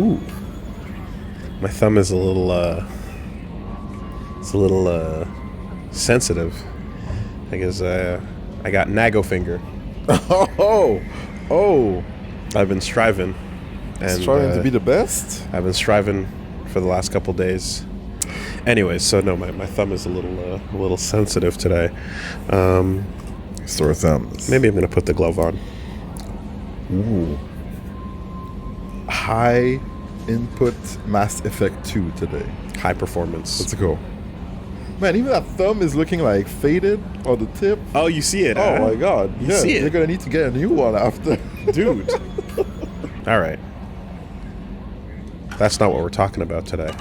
Ooh. My thumb is a little, sensitive. I guess, I got Nago finger. Oh. I've been striving. And, Striving to be the best? I've been striving for the last couple days. Anyways, so no, my thumb is a little sensitive today. Sore thumbs. Maybe I'm going to put the glove on. Ooh. High input Mass Effect 2 today. High performance. Let's go. Man, even that thumb is looking like faded on the tip. Oh, you see it? Oh my god. You see it? You're gonna need to get a new one after. Dude. All right. That's not what we're talking about today.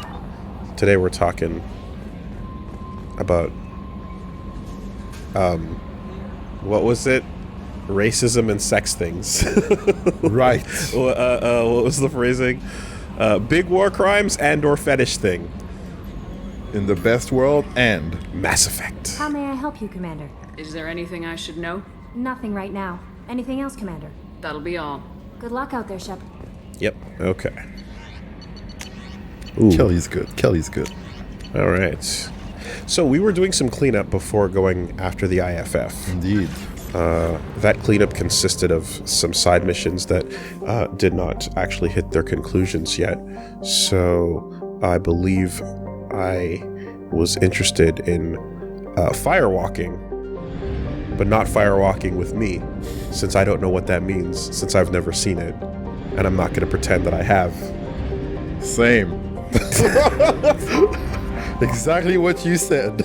Today we're talking about, what was it? Racism and sex things. Right. What was the phrasing? Big war crimes and or fetish thing. In the best world and Mass Effect. How may I help you, Commander? Is there anything I should know? Nothing right now. Anything else, Commander? That'll be all. Good luck out there, Shepard. Yep. Okay. Ooh. Kelly's good. All right. So we were doing some cleanup before going after the IFF. Indeed. That cleanup consisted of some side missions that did not actually hit their conclusions yet. So I believe I was interested in firewalking, but not firewalking with me, since I don't know what that means, since I've never seen it, and I'm not going to pretend that I have. Same. Exactly what you said.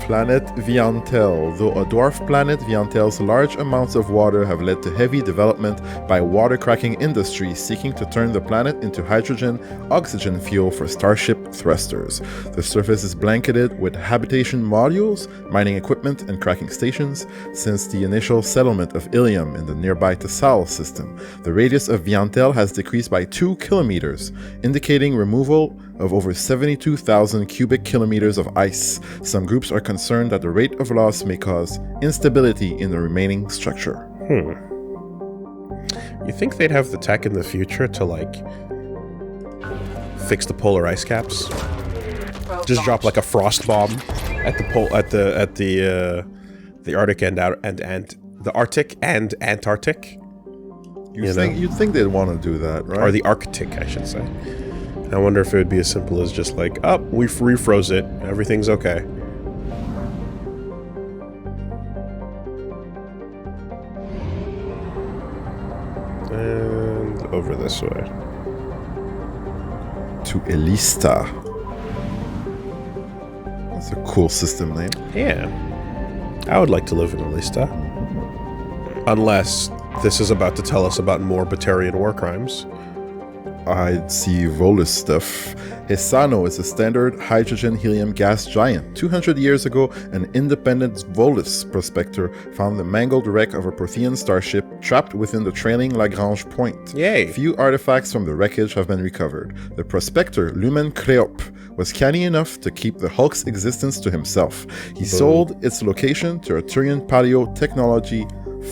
Planet Viantel. Though a dwarf planet, Viantel's large amounts of water have led to heavy development by water-cracking industry seeking to turn the planet into hydrogen-oxygen fuel for starship thrusters. The surface is blanketed with habitation modules, mining equipment, and cracking stations. Since the initial settlement of Ilium in the nearby Tassal system, the radius of Viantel has decreased by 2 kilometers, indicating removal of over 72,000 cubic kilometers of ice. Some groups are concerned that the rate of loss may cause instability in the remaining structure. You think they'd have the tech in the future to, like, fix the polar ice caps? Just drop like a frost bomb at the Arctic and the Arctic and Antarctic. You'd think they'd want to do that, right? Or the Arctic, I should say. I wonder if it would be as simple as just like, oh, we refroze it, everything's okay. And over this way. To Elista. That's a cool system name. Yeah. I would like to live in Elista. Unless this is about to tell us about more Batarian war crimes. I'd see Volus stuff. Hisano is a standard hydrogen-helium gas giant. 200 years ago, an independent Volus prospector found the mangled wreck of a Prothean starship trapped within the trailing Lagrange point. Yay! Few artifacts from the wreckage have been recovered. The prospector, Lumen Creop, was canny enough to keep the Hulk's existence to himself. He sold its location to a Turian Paleo technology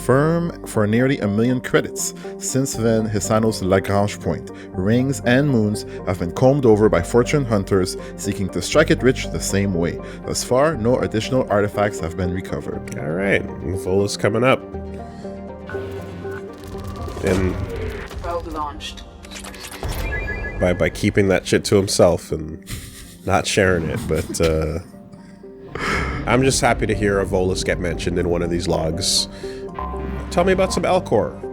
firm for nearly 1 million credits. Since then, Hisano's Lagrange point, rings, and moons have been combed over by fortune hunters seeking to strike it rich the same way. Thus far, no additional artifacts have been recovered. All right, Vola's coming up. And Probe launched. by keeping that shit to himself and not sharing it, but I'm just happy to hear a Volus get mentioned in one of these logs. Tell me about some Elcor.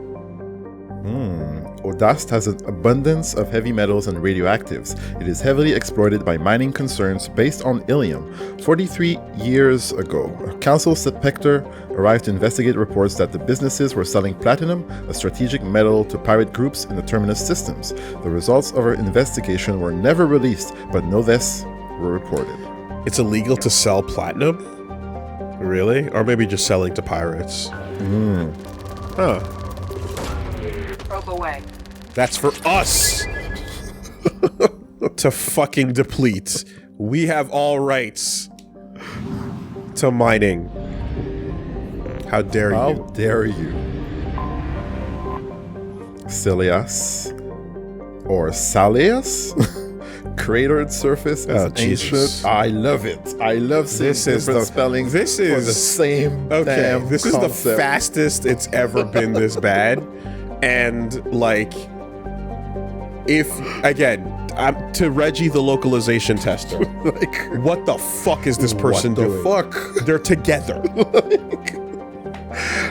Odast has an abundance of heavy metals and radioactives. It is heavily exploited by mining concerns based on Ilium. 43 years ago, a council spectre arrived to investigate reports that the businesses were selling platinum, a strategic metal, to pirate groups in the Terminus systems. The results of our investigation were never released, but no deaths were reported. It's illegal to sell platinum? Really? Or maybe just selling to pirates? Huh. Probe away. That's for us to fucking deplete. We have all rights to mining. How dare you? How dare you? Cilias or Salias. Cratered surface is Oh, Jesus. ancient. I love it. I love seeing This is different the- spellings this for the is- same Okay, damn this is the concept. fastest it's ever been this bad. And, like, if, again, I'm to Reggie, the localization tester, Like, what the fuck is this person what the doing? fuck? They're together.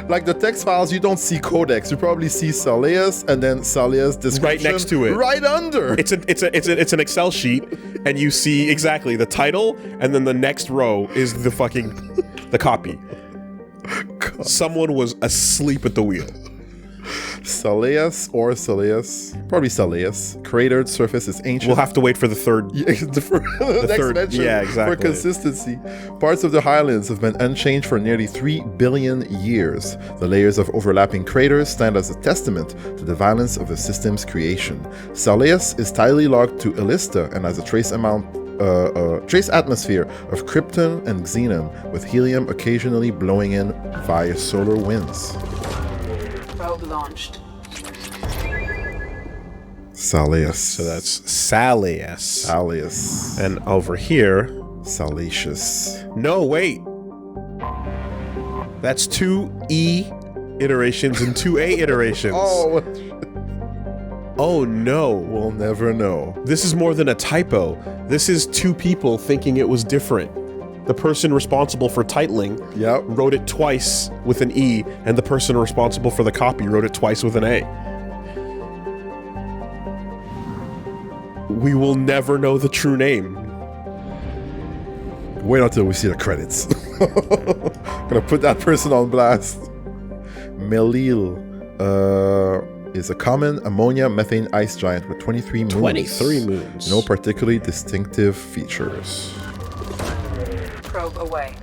Like the text files, you don't see codex. You probably see Salias and then Salias description Right next to it. right under. It's an Excel sheet, and you see exactly the title, and then the next row is the copy. God. Someone was asleep at the wheel. Salias or Salias, probably Salias. Cratered surface is ancient. We'll have to wait for the third. Yeah, the next third- mention yeah, exactly. for consistency. Parts of the highlands have been unchanged for nearly 3 billion years. The layers of overlapping craters stand as a testament to the violence of the system's creation. Salias is tidally locked to Illista and has a trace atmosphere of krypton and xenon, with helium occasionally blowing in via solar winds. Probe launched. Salias. So that's Salias. Salias. And over here, Salacious. no, wait. That's 2 E iterations and 2 A iterations. Oh no. We'll never know. This is more than a typo. This is 2 people thinking it was different. The person responsible for titling Yep. wrote it twice with an E, and the person responsible for the copy wrote it twice with an A. We will never know the true name. Wait until we see the credits. Gonna put that person on blast. Melil is a common ammonia methane ice giant with 23 moons. 23 moons. No particularly distinctive features. Probe away.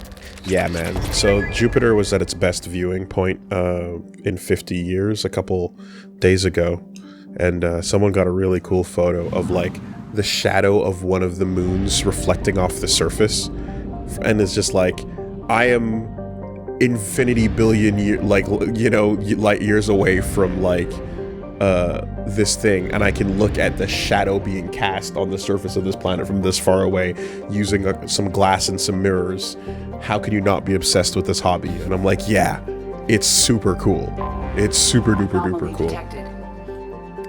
Yeah, man. So Jupiter was at its best viewing point in 50 years a couple days ago. And someone got a really cool photo of, like, the shadow of one of the moons reflecting off the surface. And it's just like, I am infinity billion light years away from, like, this thing, and I can look at the shadow being cast on the surface of this planet from this far away using some glass and some mirrors. How can you not be obsessed with this hobby? And I'm like, yeah, it's super cool. It's super duper Anomaly duper cool. detected.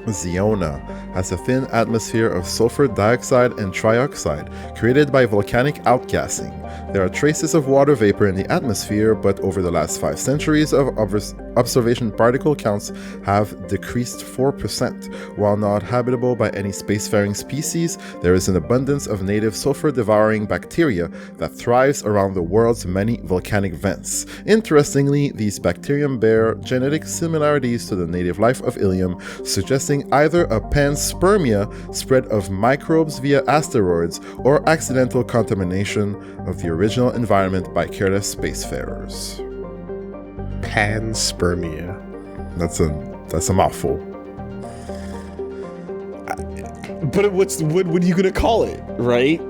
Ziona has a thin atmosphere of sulfur dioxide and trioxide created by volcanic outgassing. There are traces of water vapor in the atmosphere, but over the last 5 centuries of observation, particle counts have decreased 4%. While not habitable by any spacefaring species, there is an abundance of native sulfur-devouring bacteria that thrives around the world's many volcanic vents. Interestingly, these bacterium bear genetic similarities to the native life of Ilium, suggesting either a panspermia spread of microbes via asteroids or accidental contamination of the original environment by careless spacefarers. Panspermia. That's a mouthful. But what are you gonna call it, right?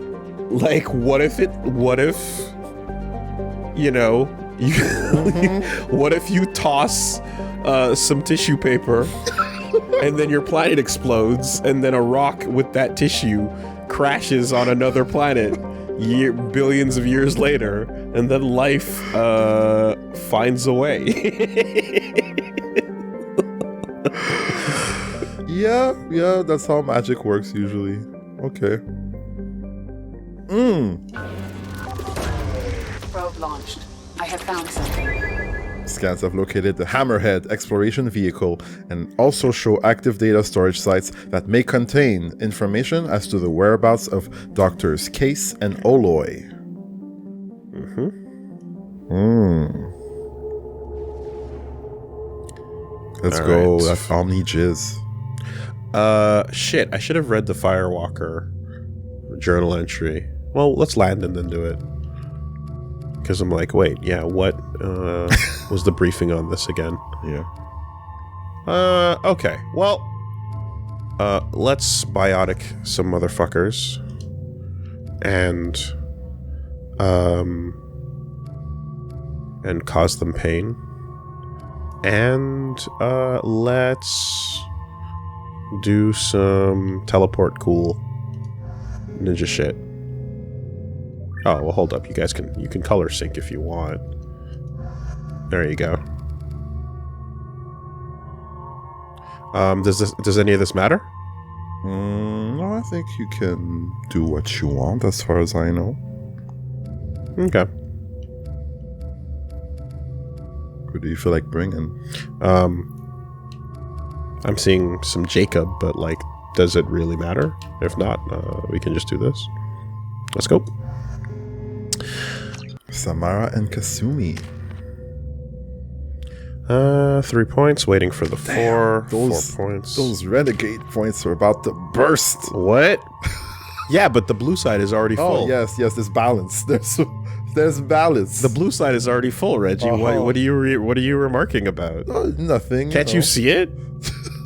Like, what if you know, what if you toss some tissue paper and then your planet explodes, and then a rock with that tissue crashes on another planet billions of years later, and then life finds a way. Yeah, that's how magic works usually. Okay. Probe launched. I have found something. Scans have located the Hammerhead exploration vehicle and also show active data storage sites that may contain information as to the whereabouts of Doctors Case and Oloy. Let's All go. right. That's Omni Jizz. Shit, I should have read the Firewalker journal entry. Well, let's land and then do it. Because I'm like, wait, yeah, what was the briefing on this again? Yeah. Okay. Well, let's biotic some motherfuckers. And cause them pain. And let's do some teleport cool ninja shit. Oh, well, hold up. You guys you can color sync if you want. There you go. Does any of this matter? No, I think you can do what you want, as far as I know. Okay. Who do you feel like bringing? I'm seeing some Jacob, but like, does it really matter? If not, we can just do this. Let's go. Samara and Kasumi. 3 points, waiting for the 4. 4 points. Those renegade points are about to burst. What? Yeah, but the blue side is already full. Oh, yes, there's balance. There's balance. The blue side is already full, Reggie. What are you remarking about? Nothing. Can't you see it?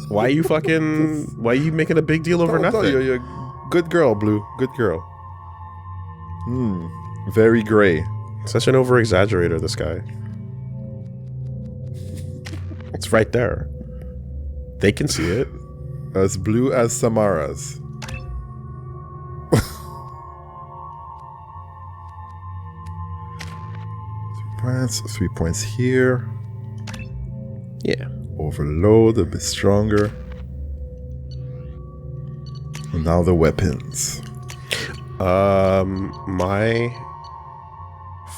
Why are you making a big deal over nothing? You're a good girl, Blue. Good girl. Very gray. Such an over-exaggerator, this guy. It's right there. They can see it. As blue as Samara's. 3 points here. Yeah. Overload a bit stronger. And now the weapons. My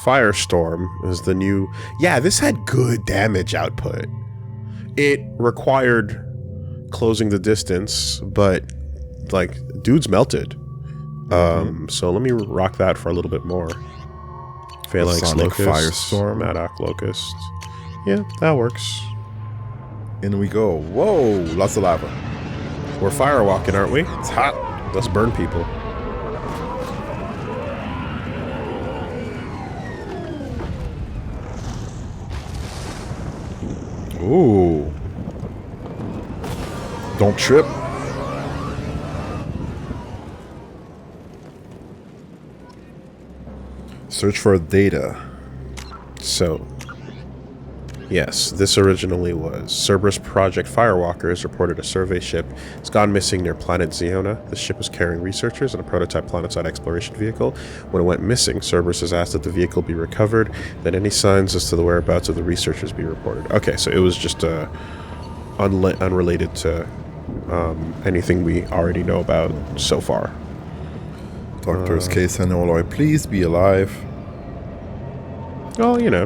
Firestorm is the new... Yeah, this had good damage output. It required closing the distance, but like, dudes melted. So let me rock that for a little bit more. Phalanx Sonic Locust, Firestorm. Maddock Locust. Yeah, that works. In we go. Whoa, lots of lava. We're firewalking, aren't we? It's hot. Let's burn people. Ooh. Don't trip. Search for data. So, yes, this originally was Cerberus Project Firewalker has reported a survey ship has gone missing near planet Zeona. The ship was carrying researchers and a prototype planetside exploration vehicle. When it went missing, Cerberus has asked that the vehicle be recovered, that any signs as to the whereabouts of the researchers be reported. Okay, so it was just unrelated to anything we already know about so far. Doctors Case and Oloy, please be alive. Well, you know.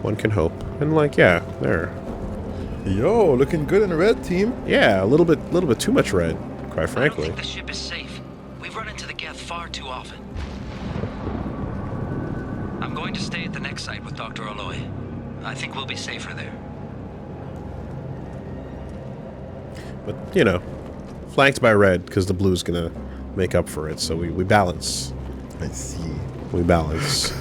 One can hope. And like, yeah, there. Yo, looking good in red, team. Yeah, a little bit too much red, quite I frankly. don't think the ship is safe. We've run into the Geth far too often. I'm going to stay at the next site with Dr. Oloy. I think we'll be safer there. But, you know, flanked by red, because the blue's gonna make up for it, so we balance. I see. We balance.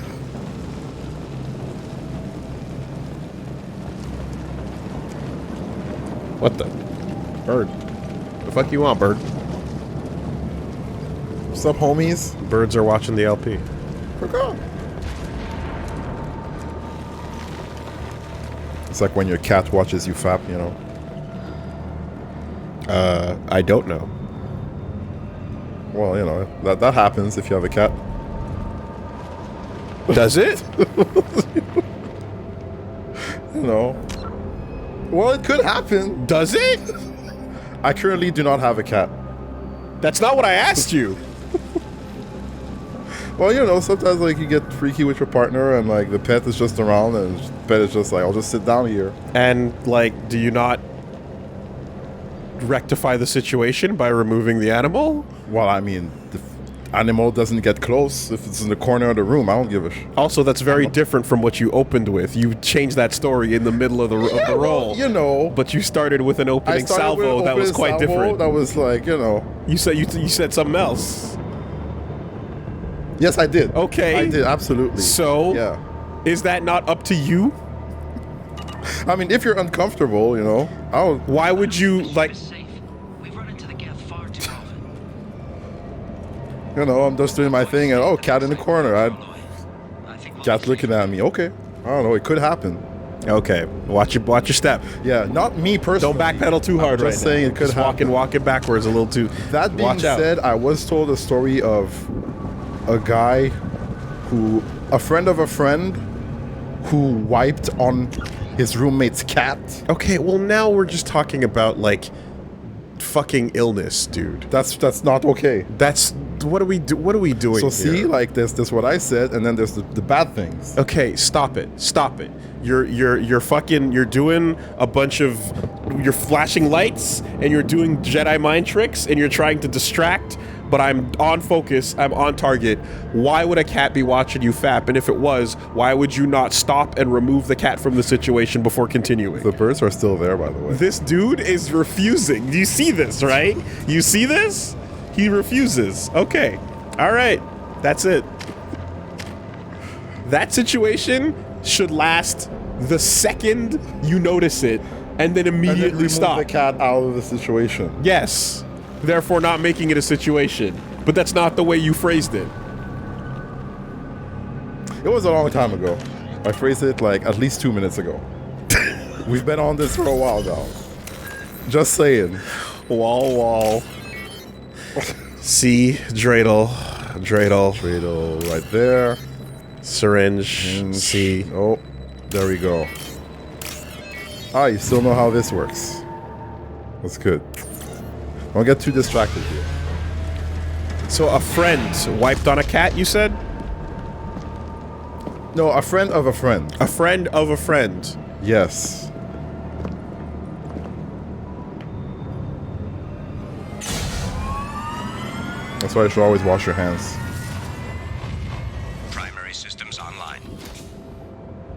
What the? Bird. The fuck you want, bird? What's up, homies? Birds are watching the LP. Forgot. It's like when your cat watches you fap, you know. I don't know. Well, you know, that happens if you have a cat. Does it? You know. Well, it could happen. Does it? I currently do not have a cat. That's not what I asked you. Well, you know, sometimes like you get freaky with your partner and like the pet is just around and the pet is just like, I'll just sit down here. And, like, do you not rectify the situation by removing the animal? Well, I mean, the animal doesn't get close if it's in the corner of the room. I don't give a shit. Also, that's very different from what you opened with. You changed that story in the middle of the roll. Well, you know. But you started with an opening salvo that was quite different. That was like, you know. You said something else. Yes, I did. Okay. I did, absolutely. So, yeah. Is that not up to you? I mean, if you're uncomfortable, you know, Why would you, like... Safe. We've run into the Geth far too often. You know, I'm just doing my thing and, cat in the corner. I think we'll Cat be looking at me. Okay. I don't know. It could happen. Okay, watch your step. Yeah, not me personally. Don't backpedal too hard I'm right just saying now. it could Just happen. walking backwards a little too. That being Watch out. said, I was told a story of a guy a friend of a friend who wiped on his roommate's cat. Okay, well now we're just talking about like fucking illness, dude. That's not okay. That's what are we doing? So see, here? like there's what I said, and then there's the bad things. Okay, stop it. You're doing a bunch of, you're flashing lights and you're doing Jedi mind tricks and you're trying to distract, but I'm on focus, I'm on target. Why would a cat be watching you fap? And if it was, why would you not stop and remove the cat from the situation before continuing? The birds are still there, by the way. This dude is refusing. You see this, right? You see this? He refuses. Okay. All right. That's it. That situation should last the second you notice it and then And then immediately remove stop. the cat out of the situation. Yes. Therefore not making it a situation. But that's not the way you phrased it. It was a long time ago. I phrased it like at least 2 minutes ago. We've been on this for a while now. Just saying. Wall. C. Dreidel. Dreidel right there. Syringe. C. Oh, there we go. Ah, you still know how this works. That's good. Don't get too distracted here. So a friend wiped on a cat, you said? No, a friend of a friend. A friend of a friend. Yes. That's why you should always wash your hands. Primary systems online.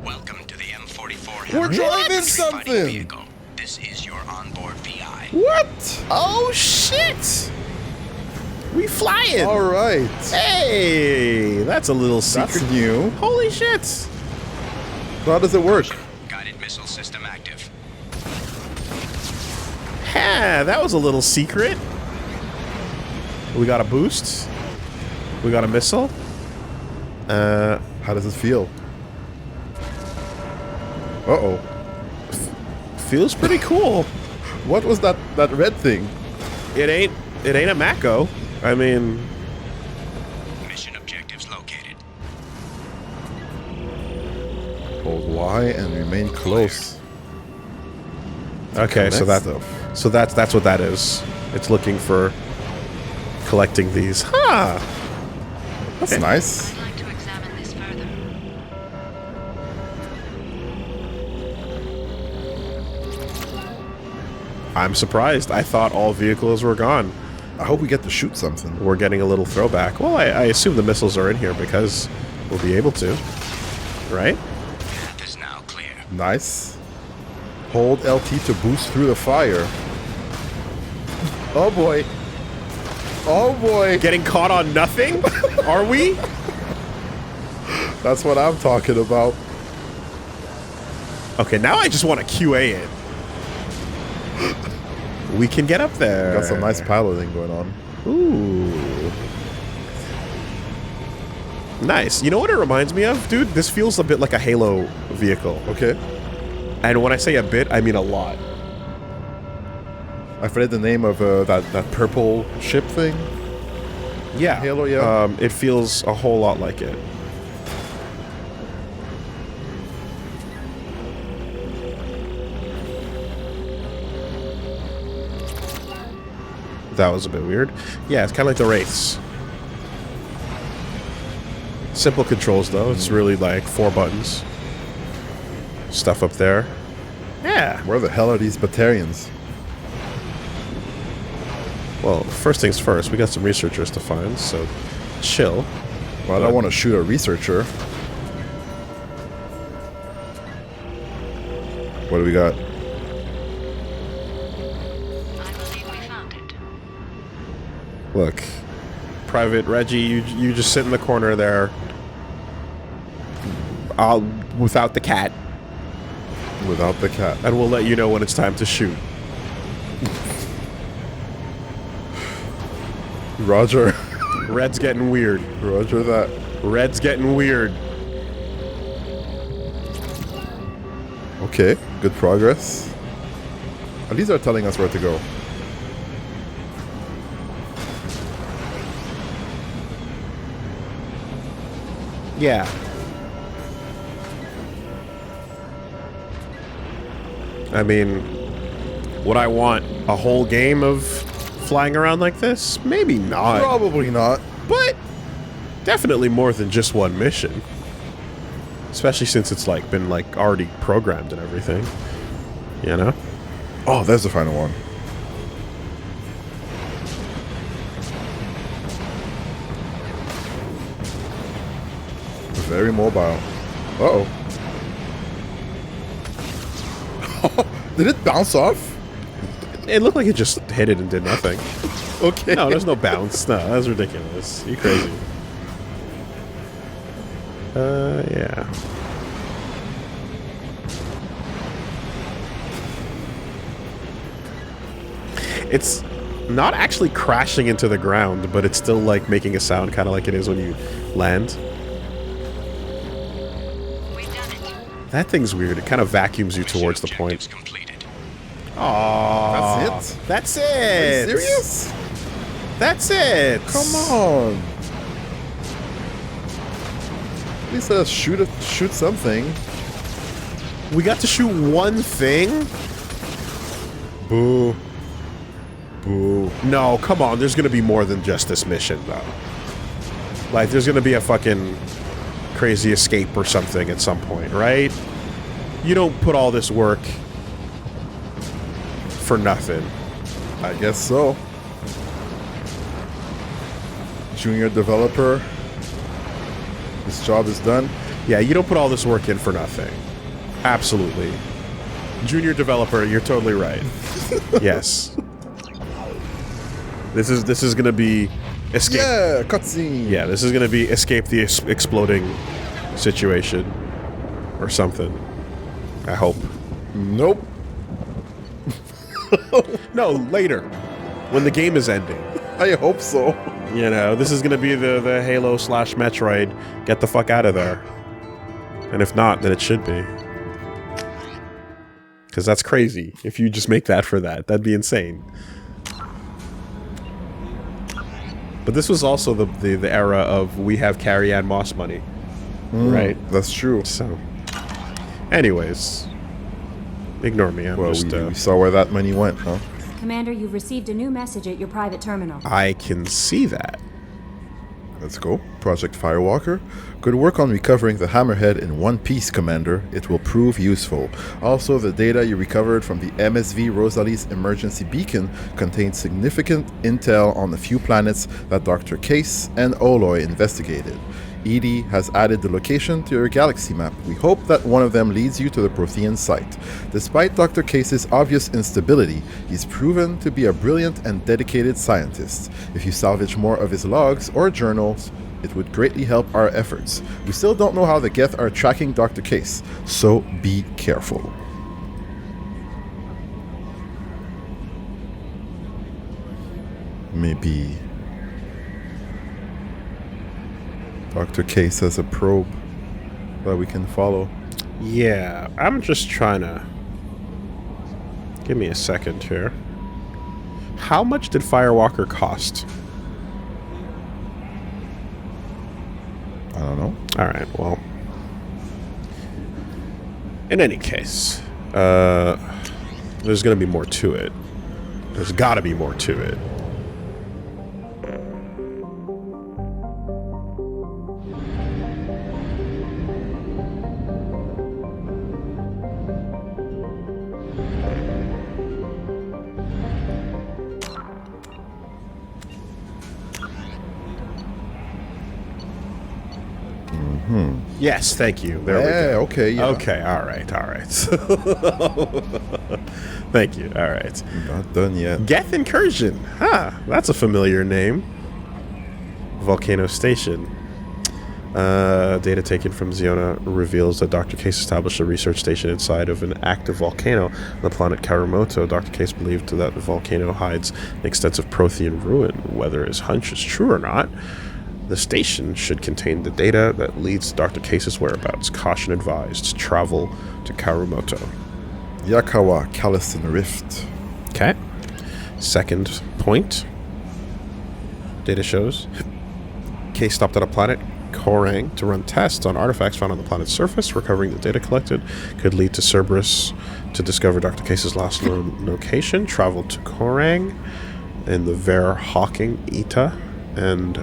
Welcome to the M44. We're driving Fighting something! vehicle. This is your onboard VI. What? Oh shit! We flying! Alright. Hey, that's a little secret. That's new. Holy shit! So how does it work? Guided missile system active. Ha! That was a little secret. We got a boost. We got a missile. How does it feel? Uh-oh. Feels pretty cool. What was that red thing? It ain't a Mako. I mean, Mission objectives located. Hold Y and remain close. okay. So Connect that, stuff. that's what that is. It's looking for collecting these. Huh. That's nice. I'd like to examine this further. I'm surprised. I thought all vehicles were gone. I hope we get to shoot something. We're getting a little throwback. Well, I assume the missiles are in here because we'll be able to. Right? Path is now clear. Nice. Hold LT to boost through the fire. Oh boy. Oh boy. Getting caught on nothing? Are we? That's what I'm talking about. Okay, now I just want to QA it. We can get up there. Got some nice piloting going on. Ooh. Nice. You know what it reminds me of? Dude, this feels a bit like a Halo vehicle. Okay. And when I say a bit, I mean a lot. I forget the name of that purple ship thing. Yeah. Halo, yeah. It feels a whole lot like it. That was a bit weird. Yeah, it's kind of like the Wraiths. Simple controls, though. It's really like 4 buttons. Stuff up there. Yeah. Where the hell are these Batarians? Well, first things first, we got some researchers to find, so chill. Well, I don't want to shoot a researcher. What do we got? I believe we found it. Look, Private Reggie, you just sit in the corner there. I'll without the cat, Without the cat. and we'll let you know when it's time to shoot. Roger. Red's getting weird. Roger that. Red's getting weird. Okay, good progress. At least they're telling us where to go. Yeah. I mean, would I want a whole game of flying around like this? Maybe not. Probably not. But definitely more than just one mission. Especially since it's like been like already programmed and everything. You know? Oh, there's the final one. Very mobile. Uh-oh. Did it bounce off? It looked like it just hit it and did nothing. Okay. No, there's no bounce. No, that's ridiculous. You crazy. Yeah. It's not actually crashing into the ground, but it's still like making a sound kind of like it is when you land. We've done it. That thing's weird. It kind of vacuums you towards the point. Completed. Aww. That's it? That's it. Are you serious? That's it. Come on. At least let us shoot something. We got to shoot one thing? Boo. Boo. No, come on. There's going to be more than just this mission, though. Like, there's going to be a fucking crazy escape or something at some point, right? You don't put all this work for nothing. I guess so. Junior developer. This job is done. Yeah, you don't put all this work in for nothing. Absolutely. Junior developer, you're totally right. Yes. This is going to be escape. Yeah, cutscene. Yeah, this is going to be escape the exploding situation or something. I hope. Nope. No, later. When the game is ending. I hope so. You know, this is going to be the Halo / Metroid. Get the fuck out of there. And if not, then it should be. Because that's crazy. If you just make that for that. That'd be insane. But this was also the era of we have Carrie-Anne Moss money. Right? That's true. So, anyways. Ignore me. I'm Well, just... we saw where that money went, huh? Commander, you've received a new message at your private terminal. I can see that. Let's go. Project Firewalker. Good work on recovering the Hammerhead in one piece, Commander. It will prove useful. Also, the data you recovered from the MSV Rosalie's emergency beacon contains significant intel on a few planets that Dr. Case and Oloy investigated. Edie has added the location to your galaxy map. We hope that one of them leads you to the Prothean site. Despite Dr. Case's obvious instability, he's proven to be a brilliant and dedicated scientist. If you salvage more of his logs or journals, it would greatly help our efforts. We still don't know how the Geth are tracking Dr. Case, so be careful. Maybe Dr. Case has a probe that we can follow. Yeah, I'm just trying to... Give me a second here. How much did Firewalker cost? I don't know. Alright, well... In any case, there's gonna be more to it. There's gotta be more to it. Yes, thank you. There we go. Okay, yeah. Okay, alright. Thank you, alright. Not done yet. Geth Incursion. Huh, that's a familiar name. Volcano Station. Data taken from Ziona reveals that Dr. Case established a research station inside of an active volcano on the planet Karumoto. Dr. Case believed that the volcano hides an extensive Prothean ruin. Whether his hunch is true or not, The station should contain the data that leads to Dr. Case's whereabouts. Caution advised. Travel to Karumoto. Yakawa, Caliston Rift. Okay. Second point. Data shows Case stopped at a planet, Korang, to run tests on artifacts found on the planet's surface. Recovering the data collected could lead to Cerberus to discover Dr. Case's last known location. Travel to Korang in the Ver Hawking Eta and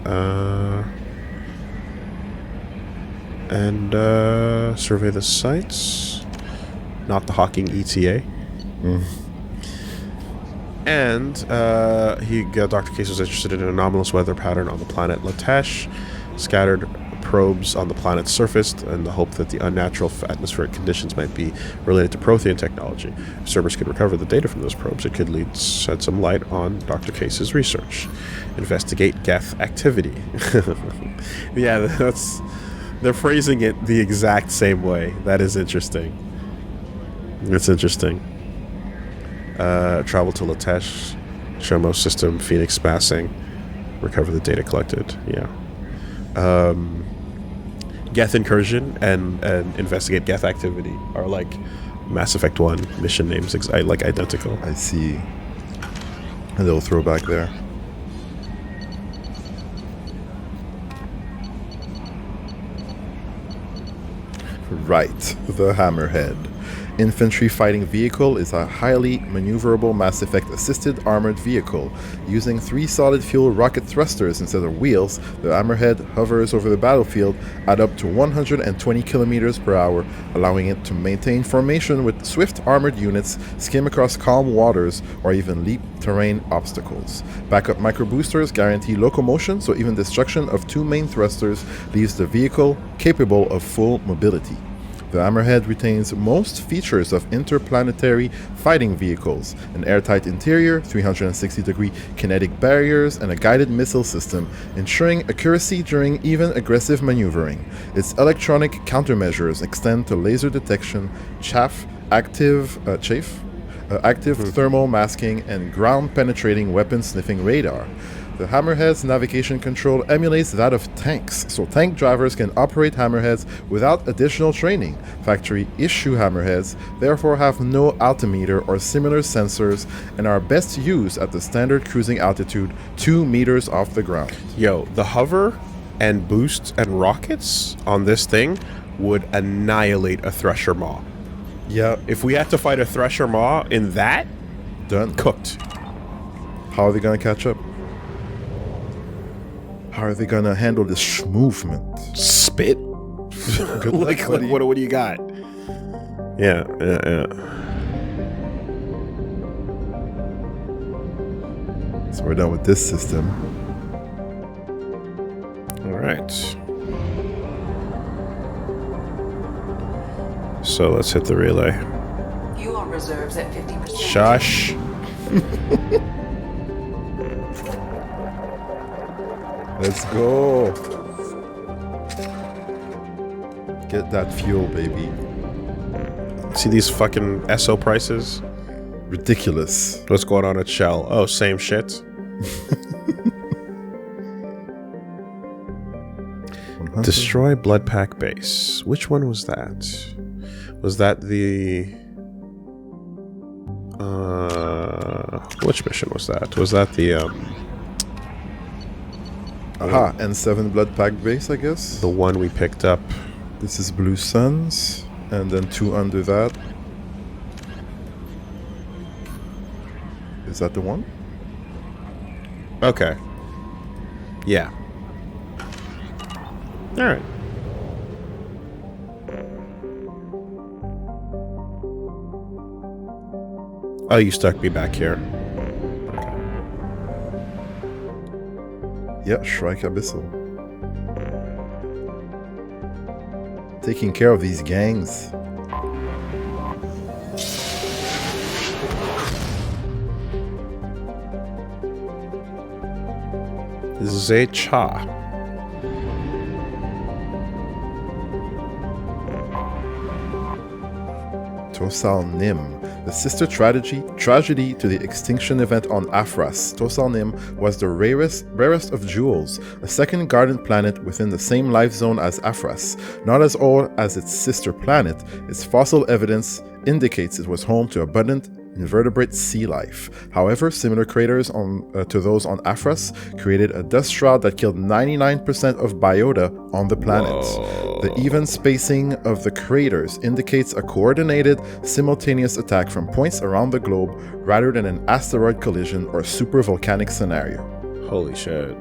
survey the sites. Not the Hawking ETA. And Dr. Case was interested in an anomalous weather pattern on the planet Latesh, scattered probes on the planet's surface in the hope that the unnatural atmospheric conditions might be related to Prothean technology. If Cerberus could recover the data from those probes, it could shed some light on Dr. Case's research. Investigate Geth activity. Yeah, they're phrasing it the exact same way. That is interesting. It's interesting. Travel to Latesh, Shomo system, Phoenix passing, recover the data collected. Yeah. Geth incursion and investigate Geth activity are like Mass Effect 1 mission names, like identical. I see. A little throwback there. Right, the Hammerhead. Infantry fighting vehicle is a highly maneuverable Mass Effect assisted armored vehicle. Using 3 solid fuel rocket thrusters instead of wheels, the Hammerhead hovers over the battlefield at up to 120 kilometers per hour, allowing it to maintain formation with swift armored units, skim across calm waters, or even leap terrain obstacles. Backup microboosters guarantee locomotion, so even destruction of 2 main thrusters leaves the vehicle capable of full mobility. The Hammerhead retains most features of interplanetary fighting vehicles: an airtight interior, 360-degree kinetic barriers, and a guided missile system, ensuring accuracy during even aggressive maneuvering. Its electronic countermeasures extend to laser detection, active thermal masking, and ground-penetrating weapon-sniffing radar. The Hammerhead's navigation control emulates that of tanks, so tank drivers can operate Hammerheads without additional training. Factory-issue Hammerheads therefore have no altimeter or similar sensors and are best used at the standard cruising altitude 2 meters off the ground. Yo, the hover and boost and rockets on this thing would annihilate a Thresher Maw. Yeah. If we had to fight a Thresher Maw in that, Done. cooked. How are they gonna catch up? How are they gonna handle this movement? Spit. Good luck, buddy. What do you got? Yeah. So we're done with this system. All right. So let's hit the relay. Fuel reserves at 50%. Shush. Let's go. Get that fuel, baby. See these fucking SO prices? Ridiculous. What's going on at Shell? Oh, same shit. Destroy Blood Pack base. Which one was that? Was that the... which mission was that? Was that the, Aha, N7 Blood Pack base, I guess. the one we picked up? This is Blue Suns, and then 2 under that. Is that the one? Okay. Yeah. Alright. Oh, you stuck me back here. Yeah, Shrike Abyssal. Taking care of these gangs. Zecha. Tosal Nim. The sister tragedy to the extinction event on Afras, Tosalnim, was the rarest of jewels, a second garden planet within the same life zone as Afras. Not as old as its sister planet, its fossil evidence indicates it was home to abundant invertebrate sea life. However, similar craters to those on Afras created a dust shroud that killed 99% of biota on the planet. Whoa. The even spacing of the craters indicates a coordinated, simultaneous attack from points around the globe rather than an asteroid collision or supervolcanic scenario. Holy shit.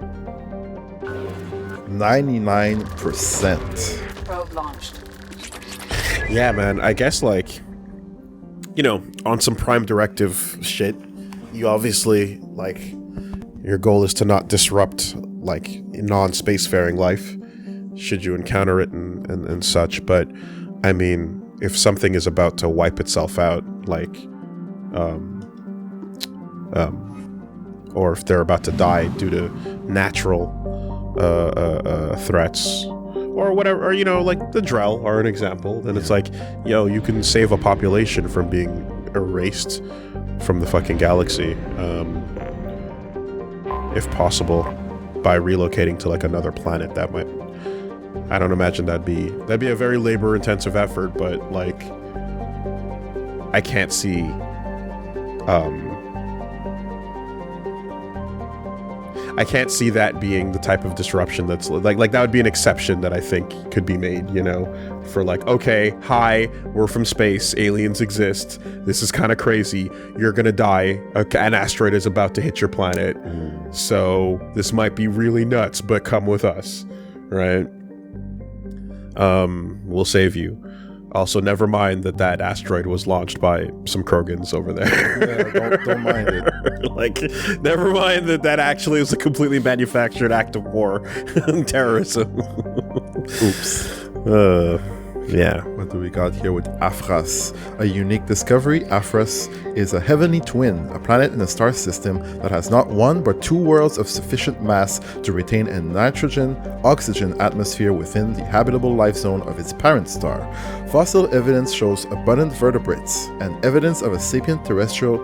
99%. Probe launched. Yeah, man. I guess, like, you know, on some Prime Directive shit, you obviously, like, your goal is to not disrupt, like, non-spacefaring life, should you encounter it and such. But, I mean, if something is about to wipe itself out, like, or if they're about to die due to natural threats, or whatever, or, you know, like the Drell are an example, then it's like, yo, you can save a population from being erased from the fucking galaxy, if possible, by relocating to like another planet. That might, I don't imagine that'd be a very labor intensive effort, but like, I can't see that being the type of disruption that's like that would be an exception that I think could be made, you know, for like, okay, hi, we're from space, aliens exist, this is kind of crazy, you're gonna die, an asteroid is about to hit your planet, so this might be really nuts, but come with us, right? We'll save you. Also, never mind that asteroid was launched by some Krogans over there. Yeah, don't mind it. Like, never mind that actually was a completely manufactured act of war and terrorism. Oops. Yeah. What do we got here with Afras? A unique discovery. Afras is a heavenly twin, a planet in a star system that has not one but two worlds of sufficient mass to retain a nitrogen-oxygen atmosphere within the habitable life zone of its parent star. Fossil evidence shows abundant vertebrates and evidence of a sapient terrestrial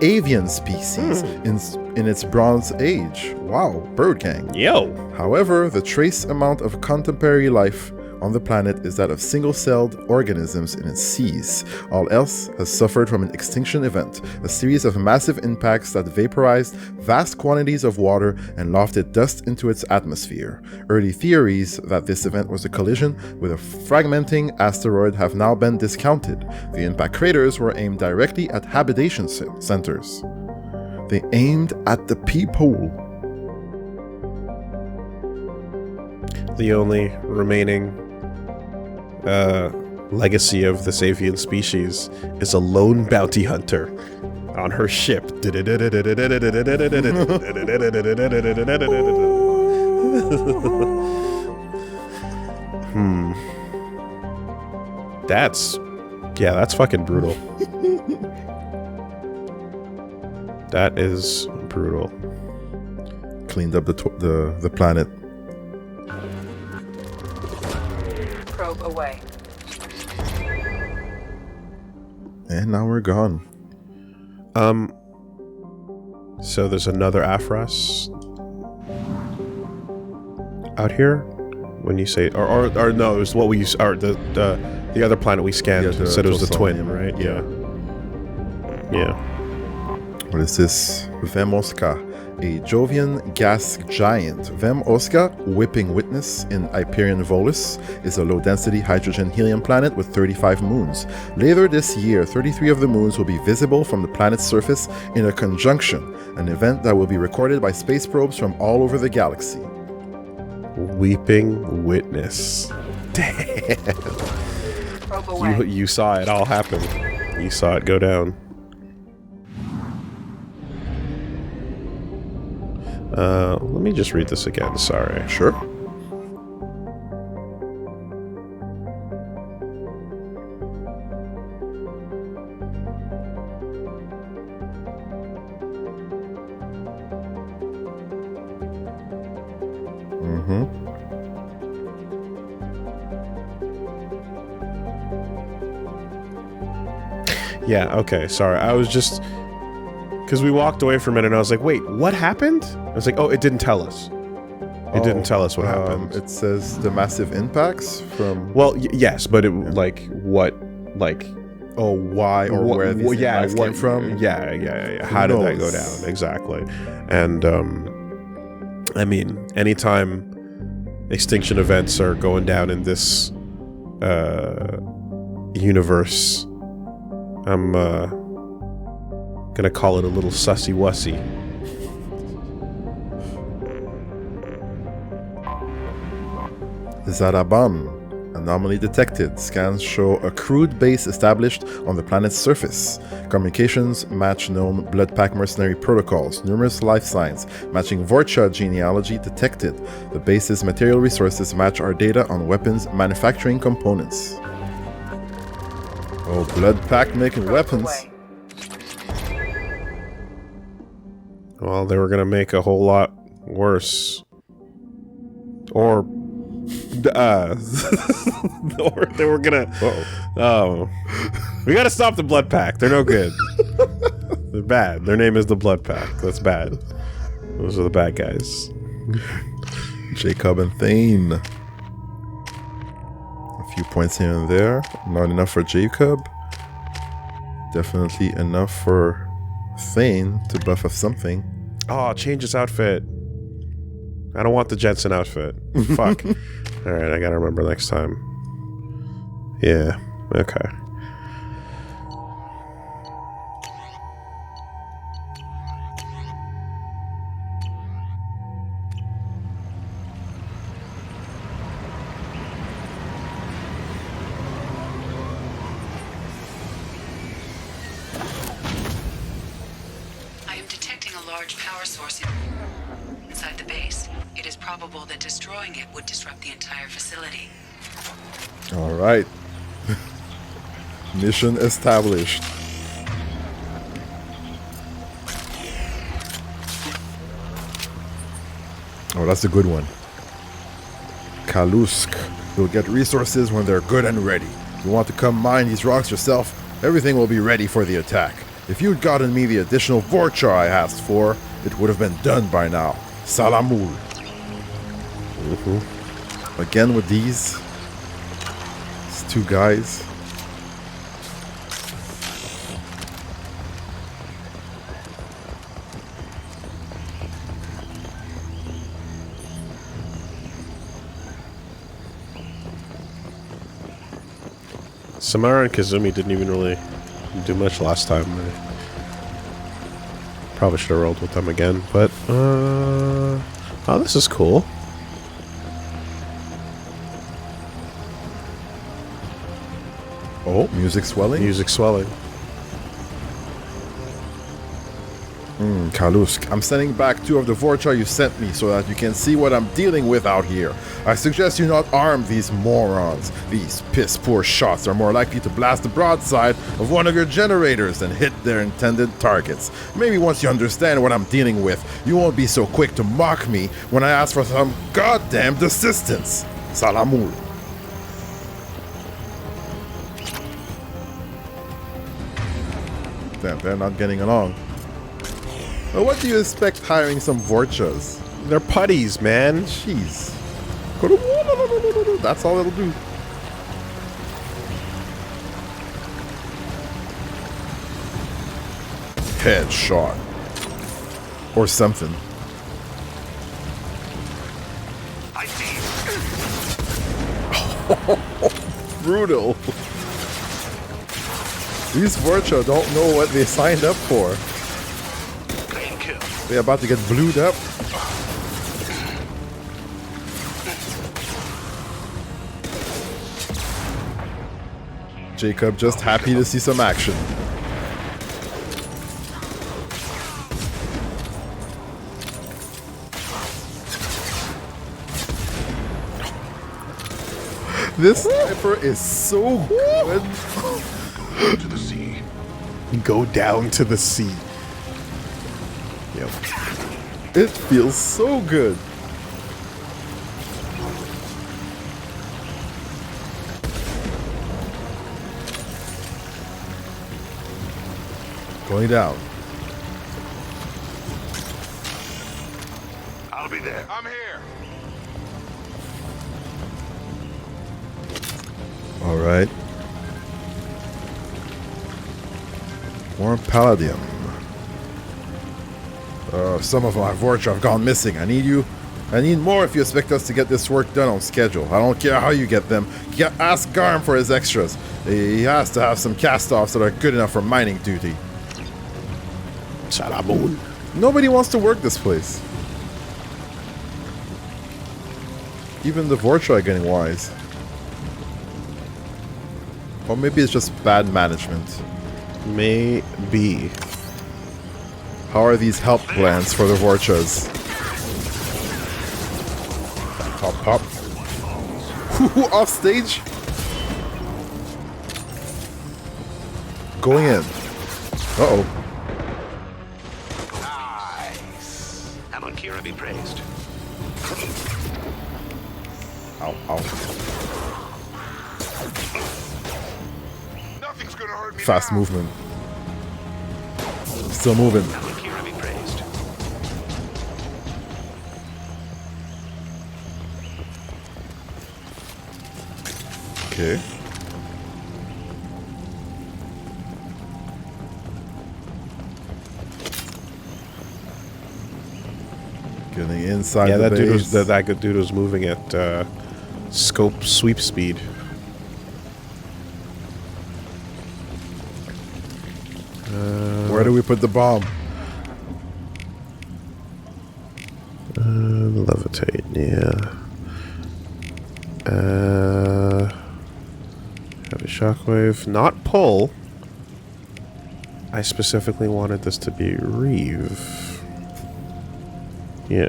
avian species in its Bronze Age. Wow, bird gang. Yo. However, the trace amount of contemporary life on the planet is that of single-celled organisms in its seas. All else has suffered from an extinction event, a series of massive impacts that vaporized vast quantities of water and lofted dust into its atmosphere. Early theories that this event was a collision with a fragmenting asteroid have now been discounted. The impact craters were aimed directly at habitation centers. They aimed at the people. The only remaining legacy of this avian species is a lone bounty hunter on her ship. That's fucking brutal. That is brutal. Cleaned up the planet. Probe away. And now we're gone. So there's another Afras out here. When you say, or no, it was what we used, or the other planet we scanned said it was the twin, right? Yeah. What is this? Vem Oscar, a Jovian gas giant. Vem Oscar, whipping witness in Hyperion Volus, is a low-density hydrogen-helium planet with 35 moons. Later this year, 33 of the moons will be visible from the planet's surface in a conjunction, an event that will be recorded by space probes from all over the galaxy. Weeping witness. Damn. Probe away. You saw it all happen. You saw it go down. Let me just read this again, sorry. Sure. Yeah, okay, sorry. I was just... Because we walked away from it and I was like, wait, what happened? I was like, oh, it didn't tell us. It didn't tell us what happened. It says the massive impacts from... Well, yes, but it, like, what, like... Oh, why or where these impacts came from? Yeah. How did that go down? Exactly. And, I mean, anytime extinction events are going down in this universe, I'm gonna call it a little sussy-wussy. Zarabam. Anomaly detected. Scans show a crude base established on the planet's surface. Communications match known blood pack mercenary protocols. Numerous life signs matching Vorcha genealogy detected. The base's material resources match our data on weapons manufacturing components. Oh, blood pack making Probe weapons. away. Well, they were gonna make a whole lot worse. Or... or they were gonna... Oh. We gotta stop the blood pack. They're no good. They're bad. Their name is the blood pack. That's bad. Those are the bad guys. Jacob and Thane. A few points here and there. Not enough for Jacob. Definitely enough for Thane to buff up something. Oh, change his outfit. I don't want the Jensen outfit. Fuck. Alright, I gotta remember next time. Yeah, okay. I am detecting a large power source inside the base. It is probable that destroying it would disrupt the entire facility. All right. Mission established. Oh, that's a good one. Kalusk. You'll get resources when they're good and ready. You want to come mine these rocks yourself? Everything will be ready for the attack. If you'd gotten me the additional Vorcha I asked for, it would have been done by now. Salamul. Again with these two guys. Samara and Kazumi didn't even really do much last time. I probably should have rolled with them again, but oh, this is cool. Oh, music swelling. Music swelling. Kalusk, I'm sending back 2 of the Vorcha you sent me so that you can see what I'm dealing with out here. I suggest you not arm these morons. These piss-poor shots are more likely to blast the broadside of one of your generators than hit their intended targets. Maybe once you understand what I'm dealing with, you won't be so quick to mock me when I ask for some goddamn assistance. Salamul. Damn, they're not getting along. Well, what do you expect hiring some Vorchas? They're putties, man. Jeez. That's all it'll do. Headshot. Or something. I see. Brutal. These Vorcha don't know what they signed up for. They're about to get blued up. Jacob just happy to see some action. This sniper is so good. To the sea. Go down to the sea. Yep. It feels so good. Going down. I'll be there. I'm here. All right. More palladium. Some of my Vorcha have gone missing. I need more if you expect us to get this work done on schedule. I don't care how you get them. Ask Garm for his extras. He has to have some cast-offs that are good enough for mining duty. Salamoon. Nobody wants to work this place. Even the Vorcha are getting wise. Or maybe it's just bad management. Maybe. How are these help plans for the Vorchas? Pop, pop. Off stage? Going in. Uh-oh. Nice. Amon Kira be praised. Ow, ow. Nothing's gonna hurt me. Fast now. movement. Still moving. Amon Kira be praised. Okay. Getting inside Yeah, the that dude base. was that good dude was moving at scope sweep speed. Where do we put the bomb? Levitate, yeah. Heavy shockwave, not pull. I specifically wanted this to be Reeve. Yeah.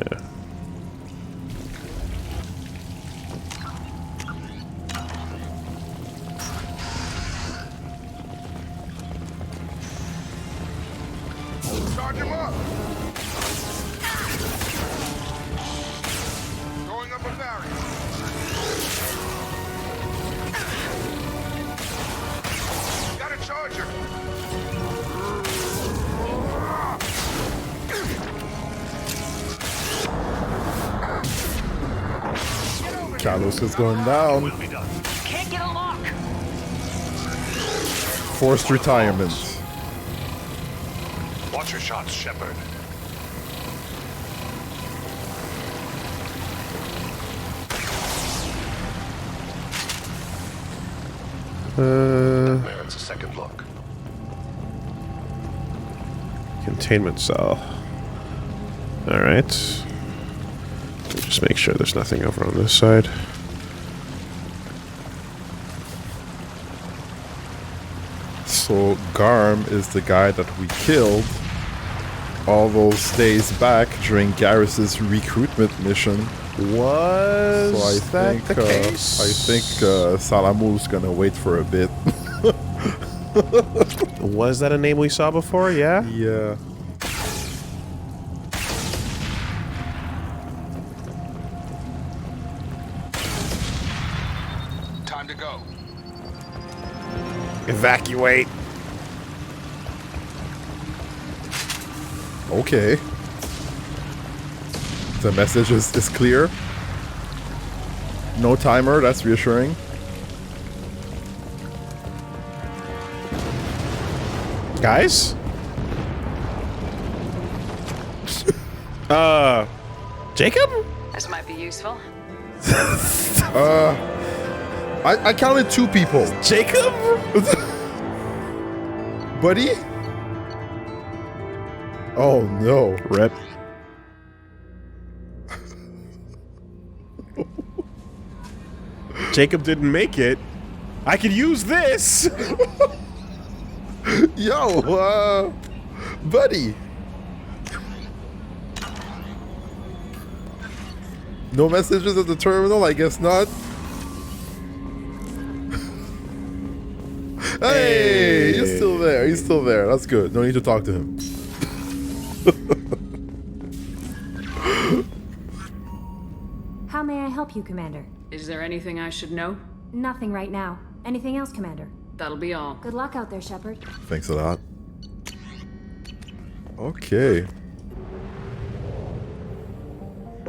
Charge him up. Going up a barrier. Got a charger. Carlos is going down. Will be done. Can't get a lock. Forced retirement. Watch your shots, Shepard. Merits a second look. Containment cell. Alright. Just make sure there's nothing over on this side. So Garm is the guy that we killed all those days back during Garrus's recruitment mission. Was So I that think the case? I think Salamu's gonna wait for a bit. Was that a name we saw before? Yeah? Yeah. Time to go. Evacuate. Okay. The message is clear. No timer, that's reassuring. Guys? Jacob? This might be useful. I counted 2 people. Jacob? Buddy? Oh no. Rip. Jacob didn't make it. I could use this. Yo, buddy. No messages at the terminal? I guess not. Hey, he's still there. He's still there. That's good. No need to talk to him. How may I help you, Commander? Is there anything I should know? Nothing right now. Anything else, Commander? That'll be all. Good luck out there, Shepard. Thanks a lot. Okay.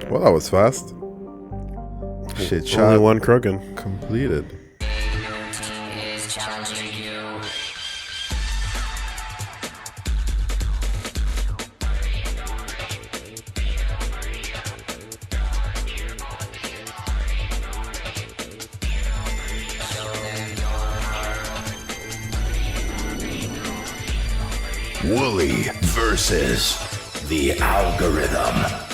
Well, that was fast. Shit, Only chat one Krogan. completed. WoolieVersus the algorithm.